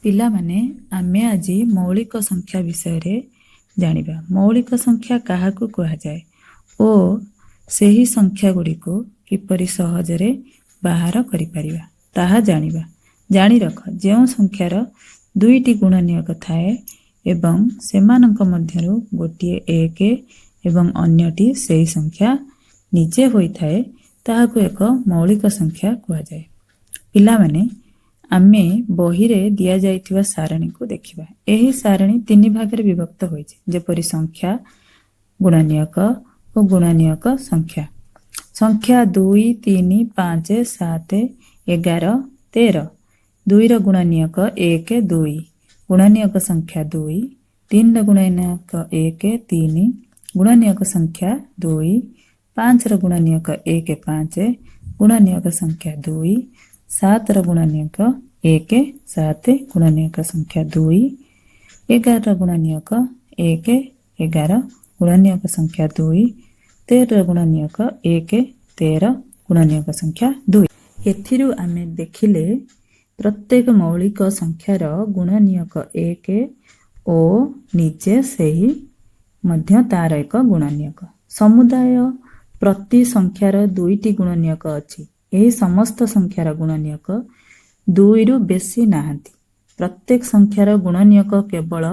ପିଲାମାନେ ଆମେ ଆଜି ମୌଳିକ ସଂଖ୍ୟା ବିଷୟରେ ଜାଣିବା। ମୌଳିକ ସଂଖ୍ୟା କାହାକୁ କୁହାଯାଏ ଓ ସେହି ସଂଖ୍ୟା ଗୁଡ଼ିକୁ କିପରି ସହଜରେ ବାହାର କରିପାରିବା ତାହା ଜାଣିବା। ଜାଣି ରଖ, ଯେଉଁ ସଂଖ୍ୟାର ଦୁଇଟି ଗୁଣନୀୟକ ଥାଏ ଏବଂ ସେମାନଙ୍କ ମଧ୍ୟରୁ ଗୋଟିଏ 1 ଏବଂ ଅନ୍ୟଟି ସେହି ସଂଖ୍ୟା ନିଜେ ହୋଇଥାଏ ତାହାକୁ ଏକ ମୌଳିକ ସଂଖ୍ୟା କୁହାଯାଏ। ପିଲାମାନେ ଆମେ ବହିରେ ଦିଆଯାଇଥିବା ସାରଣୀକୁ ଦେଖିବା। ଏହି ସାରଣୀ 3 ଭାଗରେ ବିଭକ୍ତ ହୋଇଛି, ଯେପରି ସଂଖ୍ୟା, ଗୁଣନୀୟକ ଓ ଗୁଣନୀୟକ ସଂଖ୍ୟା। ସଂଖ୍ୟା 2, 3, 5, 7, 11, 13। 2ର ଗୁଣନୀୟକ 1, 2। ଗୁଣନୀୟକ ସଂଖ୍ୟା 2। 3ର ଗୁଣନୀୟକ 1, 3। ଗୁଣନୀୟକ ସଂଖ୍ୟା 2। 5ର ଗୁଣନୀୟକ 1, 5। ଗୁଣନୀୟକ ସଂଖ୍ୟା 2। 7ର ଗୁଣନୀୟକ 1, 7। ଗୁଣନୀୟକ ସଂଖ୍ୟା 2। 11ର ଗୁଣନୀୟକ 1, 11। ଗୁଣନୀୟକ ସଂଖ୍ୟା 2। 13ର ଗୁଣନୀୟକ 1, 13। ଗୁଣନୀୟକ ସଂଖ୍ୟା 2। ଏଥିରୁ ଆମେ ଦେଖିଲେ ପ୍ରତ୍ୟେକ ମୌଳିକ ସଂଖ୍ୟାର ଗୁଣନୀୟକ 1 ଓ ନିଜେ ସେହି ମଧ୍ୟ ତାର ଏକ ଗୁଣନୀୟକ। ସମୁଦାୟ ପ୍ରତି ସଂଖ୍ୟାର 2ଟି ଗୁଣନୀୟକ ଅଛି। ଏହି ସମସ୍ତ ସଂଖ୍ୟାର ଗୁଣନୀୟକ 2ରୁ ବେଶୀ ନାହାନ୍ତି। ପ୍ରତ୍ୟେକ ସଂଖ୍ୟାର ଗୁଣନୀୟକ କେବଳ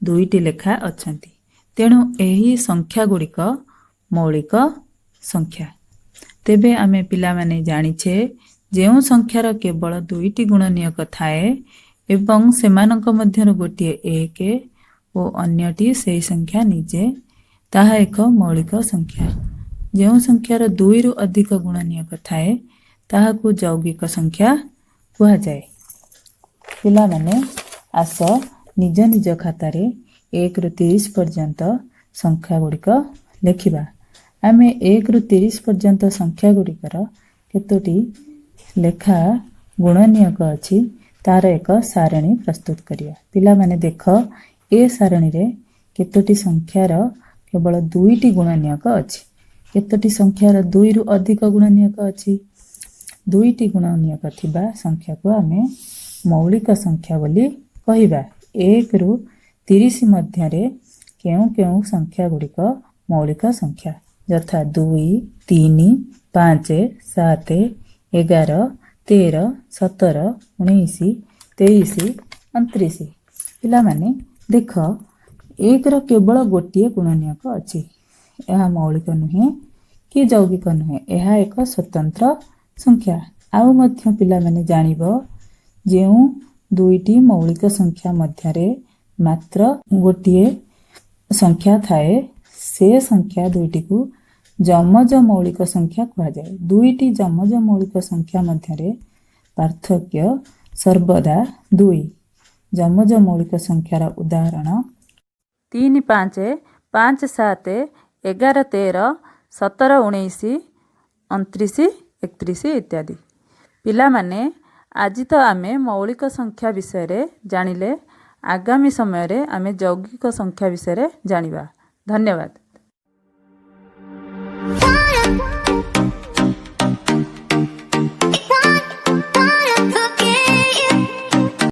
2ଟି ଲେଖା ଅଛନ୍ତି। ତେଣୁ ଏହି ସଂଖ୍ୟା ଗୁଡ଼ିକ ମୌଳିକ ସଂଖ୍ୟା। ତେବେ ଆମେ ପିଲାମାନେ ଜାଣିଛେ, ଯେଉଁ ସଂଖ୍ୟାର କେବଳ 2ଟି ଗୁଣନୀୟକ ଥାଏ ଏବଂ ସେମାନଙ୍କ ମଧ୍ୟରୁ ଗୋଟିଏ 1 ଓ ଅନ୍ୟଟି ସେହି ସଂଖ୍ୟା ନିଜେ, ତାହା ଏକ ମୌଳିକ ସଂଖ୍ୟା। ଯେଉଁ ସଂଖ୍ୟାର 2ରୁ ଅଧିକ ଗୁଣନୀୟକ ଥାଏ ତାହାକୁ ଯୌଗିକ ସଂଖ୍ୟା କୁହାଯାଏ। ପିଲାମାନେ ଆସ ନିଜ ନିଜ ଖାତାରେ 1ରୁ 30 ପର୍ଯ୍ୟନ୍ତ ସଂଖ୍ୟା ଗୁଡ଼ିକ ଲେଖିବା। ଆମେ 1ରୁ 30 ପର୍ଯ୍ୟନ୍ତ ସଂଖ୍ୟା ଗୁଡ଼ିକର କେତୋଟି ଲେଖା ଗୁଣନୀୟକ ଅଛି ତାର ଏକ ସାରଣୀ ପ୍ରସ୍ତୁତ କରିବା। ପିଲାମାନେ ଦେଖ, ଏ ସାରଣୀରେ କେତୋଟି ସଂଖ୍ୟାର କେବଳ 2ଟି ଗୁଣନୀୟକ ଅଛି। କେତୋଟି ସଂଖ୍ୟାର 2ରୁ ଅଧିକ ଗୁଣନୀୟକ ଅଛି। 2ଟି ଗୁଣନୀୟକ ଥିବା ସଂଖ୍ୟାକୁ ଆମେ ମୌଳିକ ସଂଖ୍ୟା ବୋଲି କହିବା। 1ରୁ 30 ମଧ୍ୟରେ କେଉଁ କେଉଁ ସଂଖ୍ୟା ଗୁଡ଼ିକ ମୌଳିକ ସଂଖ୍ୟା, ଯଥା 2, 3, 5, 7, 11, 13, 17, 19, 23, 29। ପିଲାମାନେ ଦେଖ, 1ର କେବଳ ଗୋଟିଏ ଗୁଣନୀୟକ ଅଛି। ଏହା ମୌଳିକ ନୁହେଁ କି ଯୌଗିକ ନୁହେଁ, ଏହା ଏକ ସ୍ୱତନ୍ତ୍ର ସଂଖ୍ୟା। ଆଉ ମଧ୍ୟ ପିଲାମାନେ ଜାଣିବ, ଯେଉଁ 2ଟି ମୌଳିକ ସଂଖ୍ୟା ମଧ୍ୟରେ ମାତ୍ର ଗୋଟିଏ ସଂଖ୍ୟା ଥାଏ ସେ ସଂଖ୍ୟା 2ଟିକୁ ଯମଜ ମୌଳିକ ସଂଖ୍ୟା କୁହାଯାଏ। 2ଟି ଯମଜ ମୌଳିକ ସଂଖ୍ୟା ମଧ୍ୟରେ ପାର୍ଥକ୍ୟ ସର୍ବଦା 2। ଯମଜ ମୌଳିକ ସଂଖ୍ୟାର ଉଦାହରଣ 3, 5, 5, 7, 11, 13, 17, 19, 29, 31 ଇତ୍ୟାଦି। ପିଲାମାନେ ଆଜି ତ ଆମେ ମୌଳିକ ସଂଖ୍ୟା ବିଷୟରେ ଜାଣିଲେ, ଆଗାମୀ ସମୟରେ ଆମେ ଯୌଗିକ ସଂଖ୍ୟା ବିଷୟରେ ଜାଣିବା। ଧନ୍ୟବାଦ।